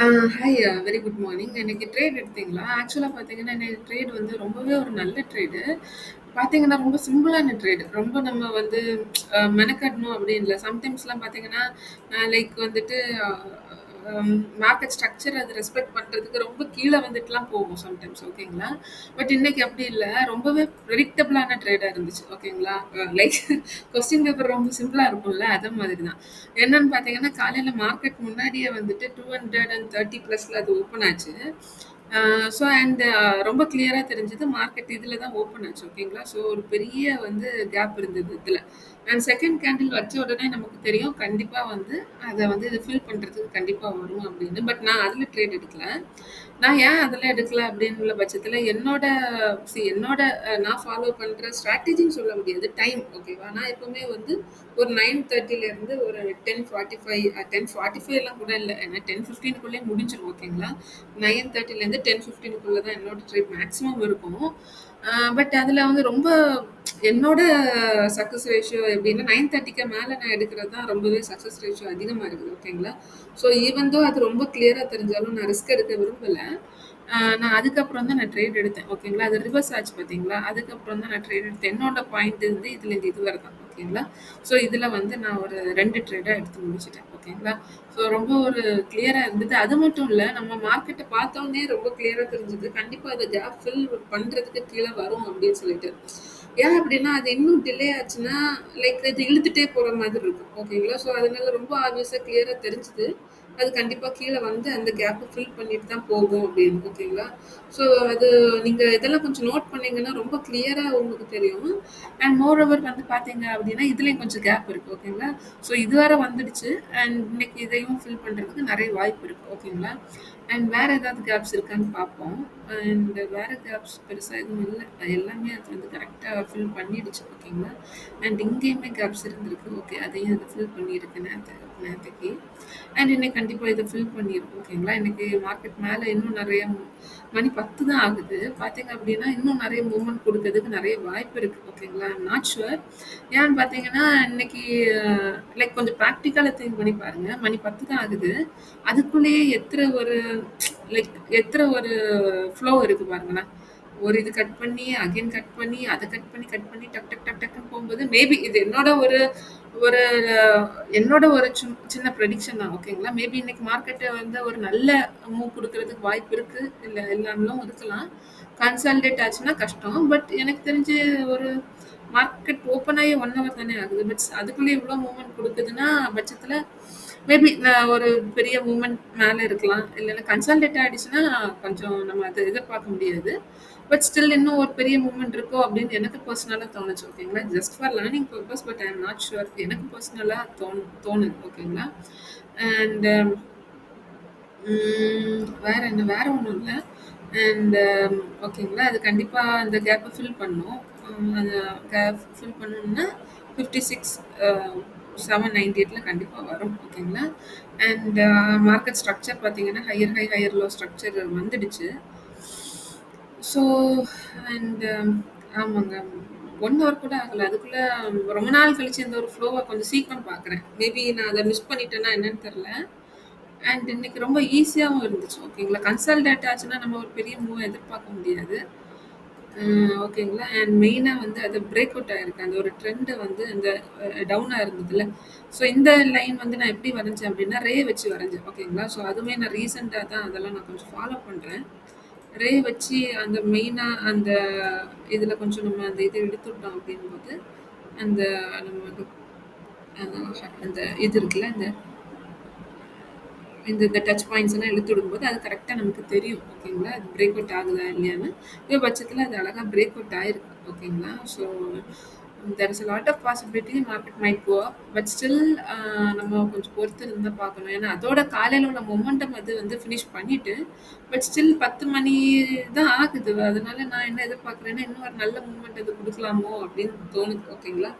ஆ hi very good morning. இன்னைக்கு trade எடுத்தீங்களா? ஆக்சுவலா பார்த்தீங்கன்னா, இன்னைக்கு ட்ரேட் வந்து ரொம்பவே ஒரு நல்ல ட்ரேடு. பார்த்தீங்கன்னா, ரொம்ப சிம்பிளான ட்ரேடு. ரொம்ப நம்ம வந்து மெனக்கடணும் அப்படின்னு இல்ல. சம்டைம்ஸ்லாம் பார்த்தீங்கன்னா, லைக் வந்துட்டு அ மார்க்கெட் ஸ்ட்ரக்சர் அது ரெஸ்பெக்ட் பண்றதுக்கு ரொம்ப கீழ வந்துட்டுலாம் போகும் சம்டைம்ஸ் ஓகேங்களா? பட் இன்னைக்கு அப்படி இல்ல. ரொம்பவே ப்ரெடிக்டபிளான ட்ரேடா இருந்துச்சு ஓகேங்களா? லைக் கொஸ்டின் பேப்பர் ரொம்ப சிம்பிளா இருக்கும்ல, அத மாதிரி தான். என்னன்னு பார்த்தீங்கன்னா, காலையில மார்க்கெட் முன்னாடியே வந்துட்டு 230 பிளஸ்ல அது ஓப்பன் ஆச்சு. ஸோ அண்ட் ரொம்ப கிளியரா தெரிஞ்சது மார்க்கெட் இதுல தான் ஓப்பன் ஆச்சு ஓகேங்களா? ஸோ ஒரு பெரிய வந்து கேப் இருந்தது இதுல. அண்ட் செகண்ட் கேண்டில் வச்ச உடனே நமக்கு தெரியும் கண்டிப்பா வந்து அத வந்து இது ஃபில் பண்றதுக்கு கண்டிப்பா வரும் அப்படின்னு. பட் நான் அதுல ட்ரேட் எடுக்கல. நான் ஏன் அதுல எடுக்கல அப்படின்ற பட்சத்துல என்னோட நான் ஃபாலோ பண்ற ஸ்ட்ராட்டஜின்னு சொல்ல முடியாது. டைம் ஓகேவா? நான் எப்பவுமே வந்து ஒரு 9:30ல இருந்து ஒரு 10:45 10:45 எல்லாம் கூட இல்ல. ஏன்னா 10:15க்குள்ளயே முடிஞ்சிரும் ஓகேங்களா? 9:30ல இருந்து 10:15க்குள்ள தான் என்னோட ட்ரேட் மேக்ஸிமம் இருக்கும். பட் அதுல வந்து ரொம்ப என்னோட சக்சஸ் ரேஷியோ எப்படின்னா 9:30க்கு மேல நான் எடுக்கிறது தான் ரொம்பவே சக்சஸ் ரேஷியோ அதிகமா இருக்குது ஓகேங்களா? ஸோ ஈவன் தோ அது ரொம்ப கிளியரா தெரிஞ்சாலும் நான் ரிஸ்க் எடுக்க விரும்பல. நான் அதுக்கப்புறம் தான் நான் ட்ரேட் எடுத்தேன். ஓகேங்களா? அது ரிவர்ஸ் ஆச்சு பார்த்தீங்களா? அதுக்கப்புறம் தான் நான் ட்ரேட் எடுத்தேன். என்னோட பாயிண்ட் வந்து இதுலேருந்து இது வரை தான். ஓகேங்களா? ஸோ இதில வந்து நான் ஒரு 2 ட்ரேடா எடுத்து முடிச்சுட்டேன். ஓகேங்களா? ஸோ ரொம்ப ஒரு கிளியரா இருந்தது. அது மட்டும் இல்ல, நம்ம மார்க்கெட்ட பார்த்தோனே ரொம்ப கிளியரா தெரிஞ்சது. கண்டிப்பா அத கேப் ஃபில் பண்றதுக்கு கீழ வரும் அப்படின்னு சொல்லிட்டு. ஏன் அப்படின்னா, அது இன்னும் டிலே ஆச்சுன்னா, லைக் இது இழுத்துட்டே போற மாதிரி இருக்கும். ஓகேங்களா? ஸோ அதனால ரொம்ப ஆப்வியஸா கிளியரா தெரிஞ்சுது. அது கண்டிப்பா கீழ வந்து அந்த கேப்ப ஃபில் பண்ணிட்டு தான் போகும் அப்படின்னு. ஓகேங்களா? ஸோ அது நீங்க இதெல்லாம் கொஞ்சம் நோட் பண்ணீங்கன்னா, ரொம்ப கிளியரா உங்களுக்கு தெரியும். அண்ட் மோர் ஓவர் வந்து பார்த்தீங்க அப்படின்னா, இதுலயும் கொஞ்சம் கேப் இருக்கு. ஓகேங்களா? ஸோ இது வேற வந்துடுச்சு. அண்ட் இன்னைக்கு இதையும் ஃபில் பண்றதுக்கு நெறைய வாய்ப்பு இருக்கு. ஓகேங்களா? அண்ட் வேற ஏதாவது கேப்ஸ் இருக்கான்னு பார்ப்போம். அண்ட் வேற கேப்ஸ் பெருசா எதுவும் இல்ல. எல்லாமே அது வந்து கரெக்ட்டா ஃபில் பண்ணிடுச்சு. ஓகேங்களா? அண்ட் இங்கேயுமே கேப்ஸ் இருந்திருக்கு. ஓகே. அதையும் அது ஃபில் பண்ணியிருக்கு நேத்தைக்கு. அண்ட் இன்னைக்கு கண்டிப்பா இத ஃபில் பண்ணிரும். ஓகேங்களா? இன்னைக்கு மார்க்கெட் மேல இன்னும் நெறைய மணி 10 தான் ஆகுது. பார்த்தீங்க அப்டின்னா, இன்னும் நெறைய மூவ்மெண்ட் குடுக்கறதுக்கு நெறைய வாய்ப்பு இருக்கு. ஓகேங்களா? ஐ அம் நாட் ஷூர். ஏன்னு பார்த்தீங்கன்னா, இன்னைக்கு லைக் கொஞ்சம் பிராக்டிகலா திங்க் பண்ணி பாருங்க. மணி 10 தான் ஆகுது. அதுக்குள்ளேயே எத்தன ஒரு ஃப்ளோ இருக்கு பாருங்களேன். ஒரு இது கட் பண்ணி, அகைன் கட் பண்ணி, அத கட் பண்ணி டக் டக் டக் டக்ன்னு போம்போது, மேபி இது ஒரு என்னோட ஒரு சின்ன ப்ரெடிக்ஷன் தான். ஓகேங்களா? மேபி இன்னைக்கு மார்க்கெட் வந்து ஒரு நல்ல மூவ் குடுக்குறதுக்கு வாய்ப்பு இருக்கு. இல்ல இல்லாமலும் இருக்கலாம். கன்சாலிடேட் ஆச்சுன்னா கஷ்டம். பட் எனக்கு தெரிஞ்சு ஒரு மார்க்கெட் ஓப்பன் ஆகி 1 ஹவர் தானே ஆகுது. பட் அதுக்குள்ள இவ்ளோ மூவ்மெண்ட் குடுக்குதுன்னா பட்சத்துல மேபி நான் ஒரு பெரிய மூவ்மெண்ட் மேல இருக்கலாம். இல்லன்னா கன்சாலிடேட் ஆயிடுச்சுன்னா கொஞ்சம் நம்ம அத எதிர்பார்க்க முடியாது. பட் ஸ்டில் இன்னும் ஒரு பெரிய மூவ்மெண்ட் இருக்கோ அப்படின்னு எனக்கு பர்சனலா தோணுச்சு. ஓகேங்களா? Just for learning purpose but I am not sure. எனக்கு பர்சனலா தோணுது. ஓகேங்களா? அண்ட் வேற என்ன? வேற ஒண்ணும் இல்ல. அண்ட் ஓகேங்களா? அது கண்டிப்பா அந்த கேப்ப ஃபில் பண்ணும். அந்த கேப் ஃபில் பண்ணணும்னா 56 அ 798ல கண்டிப்பா வரும். ஓகேங்களா? அண்ட் மார்க்கெட் ஸ்ட்ரக்சர் பார்த்தீங்கன்னா, higher high, higher low structure வந்துடுச்சு. ஸோ அண்ட் ஆமாங்க. 1 ஹவர் கூட ஆகல. அதுக்குள்ள ரொம்ப நாள் கழிச்சு இந்த ஒரு ஃப்ளோவ கொஞ்சம் சீக்கிரம் பார்க்குறேன். மேபி நான் அத மிஸ் பண்ணிட்டேன்னா என்னன்னு தெரியல. அண்ட் இன்னைக்கு ரொம்ப ஈஸியாவும் இருந்துச்சு. ஓகேங்களா? கன்சாலிடேட் ஆச்சுன்னா நம்ம ஒரு பெரிய மூவ் எதிர்பார்க்க முடியாது. ஓகேங்களா? அண்ட் மெயினா வந்து அது பிரேக் அவுட் ஆயிருக்கு. அந்த ஒரு ட்ரெண்ட் வந்து அந்த டவுனா இருந்ததுல்ல. ஸோ இந்த லைன் வந்து நான் எப்படி வரைஞ்சேன் அப்படின்னா, ரே வச்சு வரைஞ்சேன். ஓகேங்களா? ஸோ அதுவுமே நான் ரீசென்ட்டா தான் அதெல்லாம் நான் கொஞ்சம் ஃபாலோ பண்றேன். ரே வச்சு அந்த மெயினா அந்த இதுல கொஞ்சம் நம்ம அந்த இத எடுத்துட்டோம் அப்படிங்கும்போது, அந்த நம்ம வந்து அந்த இது இருக்குல்ல, இந்த டச் பாயிண்ட்ஸ் எல்லாம் இழுத்து விடும்போது அது கரெக்ட்டா நமக்கு தெரியும். ஓகேங்களா? அது பிரேக் அவுட் ஆகுதா இல்லையான்னு. இந்த பட்சத்தில அது அழகா பிரேக் அவுட் ஆயிருக்கு. ஓகேங்களா? So there is a lot of possibility market might go up. But still நம்ம கொஞ்சம் பொறுத்து இருந்து தான் பார்க்கணும். ஏன்னா அதோட காலையில உள்ள மொமெண்டம் அது வந்து ஃபினிஷ் பண்ணிட்டு, பட் ஸ்டில் 10 மணி தான் ஆகுது. அதனால நான் என்ன எதிர்பார்க்குறேன்னா, இன்னும் ஒரு நல்ல மூவ்மெண்ட் அது குடுக்கலாமோ அப்படின்னு தோணுது. ஓகேங்களா?